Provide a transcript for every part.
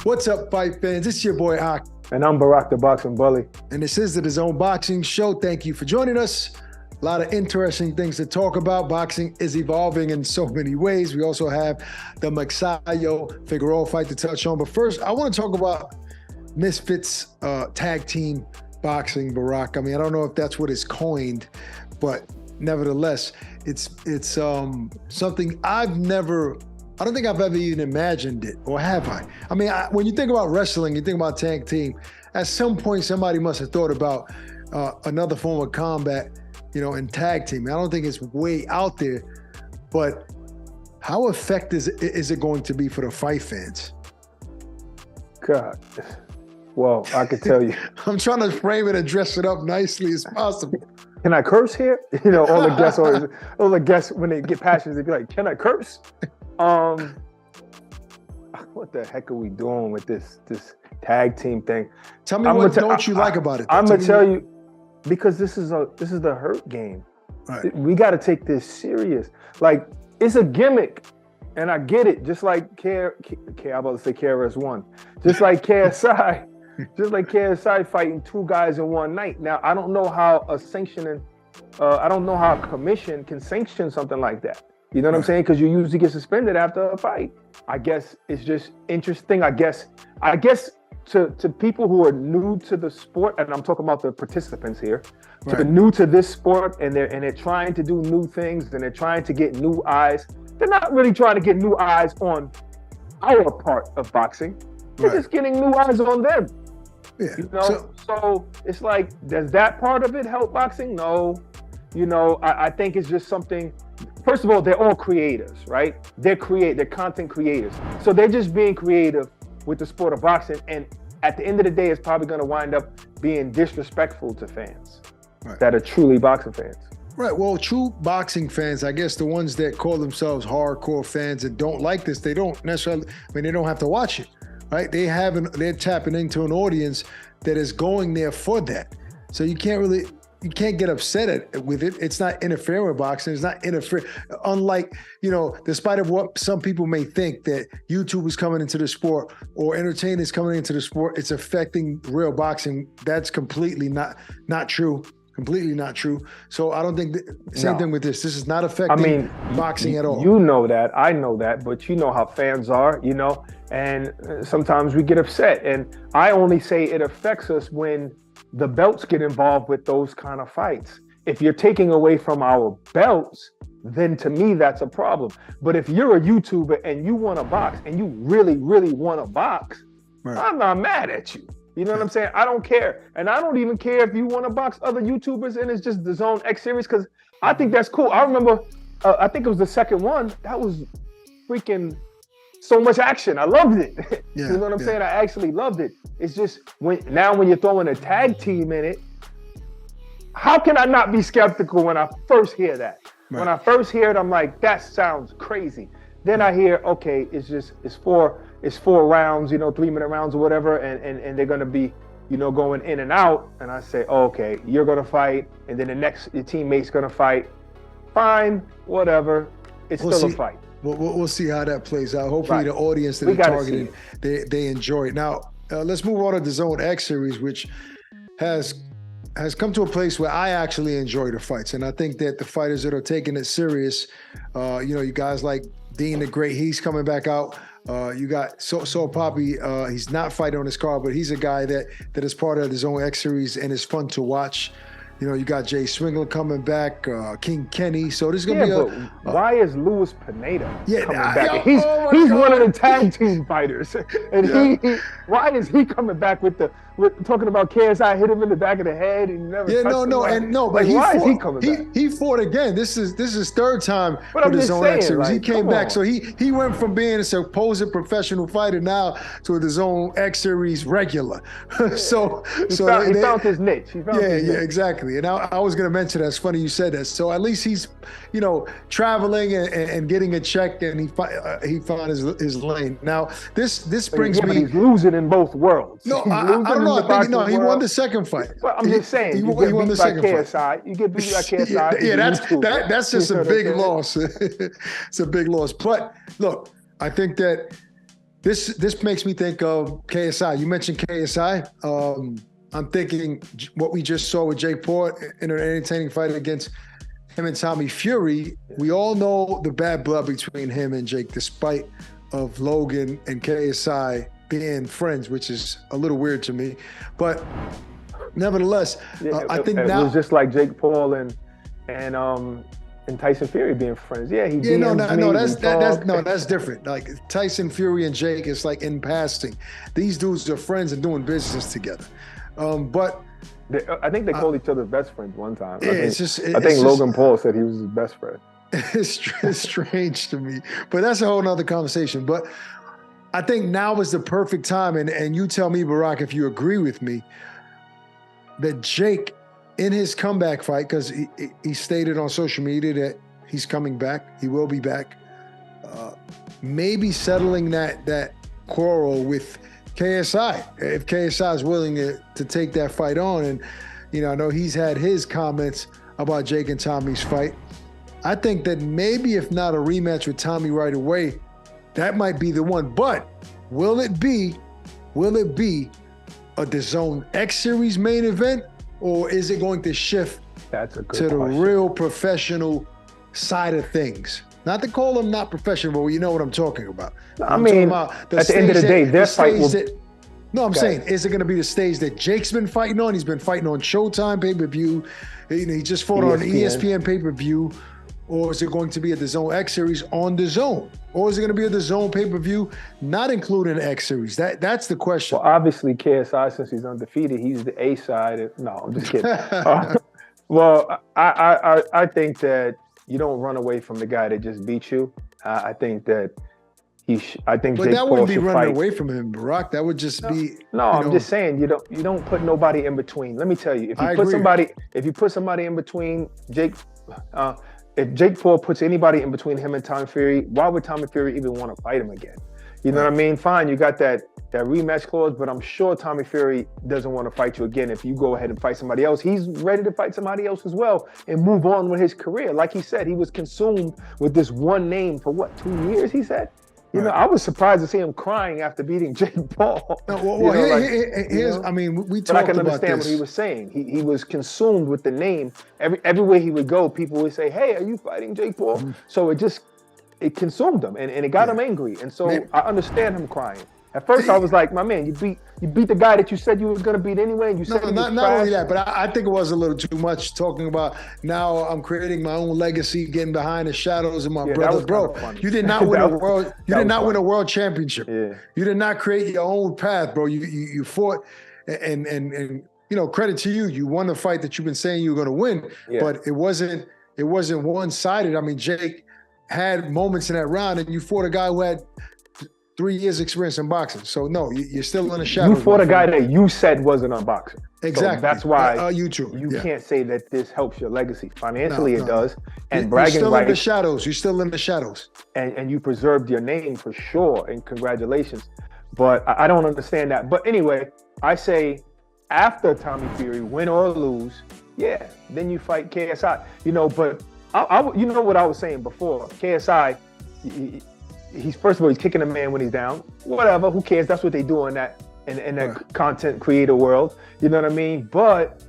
What's up, fight fans? It's your boy Akin. And I'm Barak, the Boxing Bully. And this is the DAZN Boxing Show. Thank you for joining us. A lot of interesting things to talk about. Boxing is evolving in so many ways. We also have the Magsayo Figueroa fight to touch on. But first, I want to talk about Misfits tag team boxing, Barak. I mean, I don't know if that's what is coined, but nevertheless, it's something I don't think I've ever even imagined it, or have I? I mean, when you think about wrestling, you think about tag team, at some point somebody must have thought about another form of combat, in tag team. I don't think it's way out there, but how effective is it going to be for the fight fans? God, well, I could tell you. I'm trying to frame it and dress it up nicely as possible. Can I curse here? All the guests when they get passionate, they be like, "Can I curse?" What the heck are we doing with this tag team thing? Tell me what don't you like about it? I'm gonna tell you, because this is the hurt game. Right. We got to take this serious. Like, it's a gimmick, and I get it. Just like I'm about to say KRS-One, just like KSI, just like KSI fighting two guys in one night. Now I don't know how I don't know how a commission can sanction something like that. You know what I'm saying? Because you usually get suspended after a fight. I guess it's just interesting. I guess to people who are new to the sport, and I'm talking about the participants here, right, to new to this sport, and they're trying to do new things, and they're trying to get new eyes. They're not really trying to get new eyes on our part of boxing. They're just getting new eyes on them. Yeah. So it's like, does that part of it help boxing? No. I think it's just something. First of all, they're all creators, right? They're content creators. So they're just being creative with the sport of boxing. And at the end of the day, it's probably going to wind up being disrespectful to fans that are truly boxing fans. Right. Well, true boxing fans, I guess the ones that call themselves hardcore fans and don't like this, they don't necessarily, they don't have to watch it, right? They're tapping into an audience that is going there for that. So you can't get upset with it. It's not interfering with boxing. It's not interfering. Unlike, despite of what some people may think that YouTube is coming into the sport or entertainers coming into the sport, it's affecting real boxing. That's completely not true. Completely not true. So I don't think same thing with this. This is not affecting boxing at all. You know that, I know that, but you know how fans are, and sometimes we get upset. And I only say it affects us when the belts get involved with those kind of fights. If you're taking away from our belts, then to me, that's a problem. But if you're a YouTuber and you want to box and you really, really want to box, I'm not mad at you. You know what I'm saying? I don't care. And I don't even care if you want to box other YouTubers and it's just the DAZN X series, because I think that's cool. I remember, I think it was the second one. That was freaking so much action. I loved it. You know what I'm saying? I actually loved it. It's just when you're throwing a tag team in it, how can I not be skeptical when I first hear that? Right. When I first hear it, I'm like, that sounds crazy. Then I hear, okay, it's four rounds, 3-minute rounds or whatever, and they're gonna be, going in and out. And I say, okay, you're gonna fight, and then your teammate's gonna fight. Fine, whatever. It's still a fight. We'll see how that plays out. Hopefully the audience that they're targeting, they enjoy it. Now, let's move on to the DAZN X series, which has come to a place where I actually enjoy the fights. And I think that the fighters that are taking it serious, you guys like Dean the Great, he's coming back out. You got So Poppy, he's not fighting on his card, but he's a guy that is part of the DAZN X series and is fun to watch. You got Jay Swingler coming back, King Kenny. So this is gonna be why is Luis Pineda coming back? He's one of the tag team fighters, and why is he coming back with talking about KSI hit him in the back of the head and never touched him? But why is he coming back? He fought again. This is third time for the DAZN X series. He came back, so he went from being a supposed professional fighter now to the DAZN X series regular. He found his niche. Exactly. And I was going to mention that. It's funny you said that. So at least he's, traveling and getting a check, and he found his lane. Now this brings me. He's losing in both worlds. No, I don't know. I think he won the second fight. Well, I'm just saying. He won the second fight. You get beat by KSI. Yeah, that's just a big loss. It's a big loss. But look, I think that This makes me think of KSI. You mentioned KSI. I'm thinking what we just saw with Jake Paul in an entertaining fight against him and Tommy Fury. We all know the bad blood between him and Jake, despite of Logan and KSI being friends, which is a little weird to me. But nevertheless, I think now it was just like Jake Paul and Tyson Fury being friends. Yeah, he that's different. Like Tyson Fury and Jake, it's like in passing. These dudes are friends and doing business together. But I think they called each other best friends one time. Yeah, I think Logan Paul said he was his best friend. It's strange to me, but that's a whole nother conversation. But I think now is the perfect time, and you tell me, Barak, if you agree with me, that Jake, in his comeback fight, because he stated on social media that he's coming back, he will be back, maybe settling that quarrel with KSI, if KSI is willing to take that fight on. And, I know he's had his comments about Jake and Tommy's fight. I think that maybe if not a rematch with Tommy right away, that might be the one. But will it be a DAZN X Series main event, or is it going to shift to the real professional side of things? Not to call them not professional, but you know what I'm talking about. I mean, at the end of the day, their fight will... No, I'm saying, is it going to be the stage that Jake's been fighting on? He's been fighting on Showtime pay-per-view. He just fought on ESPN pay-per-view. Or is it going to be a DAZN X Series on DAZN? Or is it going to be a DAZN pay-per-view not including the X Series? That's the question. Well, obviously, KSI, since he's undefeated, he's the A side. No, I'm just kidding. Well, I think that you don't run away from the guy that just beat you. I think that but Jake that wouldn't be running away from him, Barak. That would just be. No, I'm just saying you don't put nobody in between. Let me tell you, if you put somebody in between Jake, if Jake Paul puts anybody in between him and Tommy Fury, why would Tommy Fury even want to fight him again? You know what I mean? Fine, you got that rematch clause, but I'm sure Tommy Fury doesn't want to fight you again if you go ahead and fight somebody else. He's ready to fight somebody else as well and move on with his career. Like he said, he was consumed with this one name for 2 years, he said? I was surprised to see him crying after beating Jake Paul. I mean, we talked about this. But I can understand what he was saying. He was consumed with the name. Everywhere he would go, people would say, "Hey, are you fighting Jake Paul?" Mm-hmm. So it consumed him and it got him angry. And so I understand him crying. At first, I was like, "My man, you beat the guy that you said you was going to beat anyway." And you said not only that, but I think it was a little too much talking about now I'm creating my own legacy, getting behind the shadows of my brother. Bro, you did not win a world. You did not win a world championship. Yeah. You did not create your own path, bro. You fought, and credit to you. You won the fight that you've been saying you were going to win, but it wasn't one-sided. I mean, Jake had moments in that round, and you fought a guy who had 3 years experience in boxing. So no, you're still in the shadows. You fought a guy that you said wasn't a boxer. Exactly. So that's why you can't say that this helps your legacy. Financially, it does. And you're still in the shadows. You're still in the shadows. And you preserved your name for sure. And congratulations. But I don't understand that. But anyway, I say after Tommy Fury, win or lose, then you fight KSI. But you know what I was saying before. KSI, he's first of all, he's kicking a man when he's down. Whatever, who cares? That's what they do in that content creator world. You know what I mean? But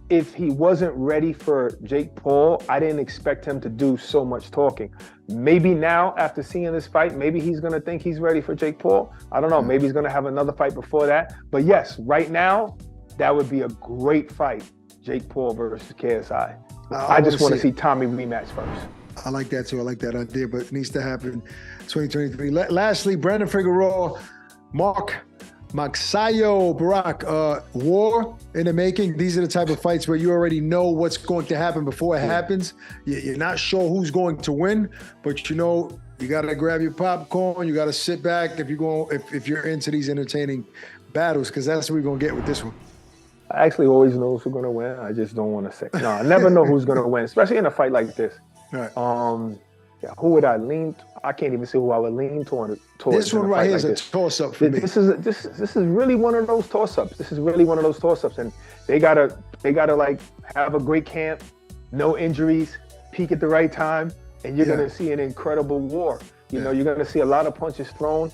if he wasn't ready for Jake Paul, I didn't expect him to do so much talking. Maybe now, after seeing this fight, maybe he's going to think he's ready for Jake Paul. I don't know. Maybe he's going to have another fight before that. But yes, right now, that would be a great fight, Jake Paul versus KSI. I just want to see Tommy rematch first. I like that too. I like that idea, but it needs to happen 2023. Lastly, Brandon Figueroa, Mark Magsayo, Barak, war in the making. These are the type of fights where you already know what's going to happen before it happens. You're not sure who's going to win, but you got to grab your popcorn. You got to sit back if you're into these entertaining battles, because that's what we're going to get with this one. I actually always know who's going to win. I just don't want to say. No, I never know who's going to win, especially in a fight like this. Right. Who would I lean? I can't even see who I would lean towards. This one right here is a toss-up for me. This is really one of those toss-ups. And they gotta like have a great camp, no injuries, peak at the right time, and you're gonna see an incredible war. You know, you're gonna see a lot of punches thrown.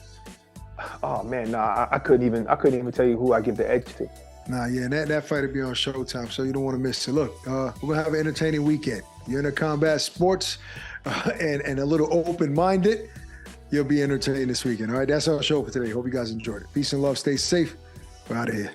Oh man, nah, I couldn't even tell you who I give the edge to. Nah, yeah, and that fight will be on Showtime, so you don't want to miss it. Look, we're gonna have an entertaining weekend. You're into combat sports and a little open-minded, you'll be entertained this weekend. All right, that's our show for today. Hope you guys enjoyed it. Peace and love. Stay safe. We're out of here.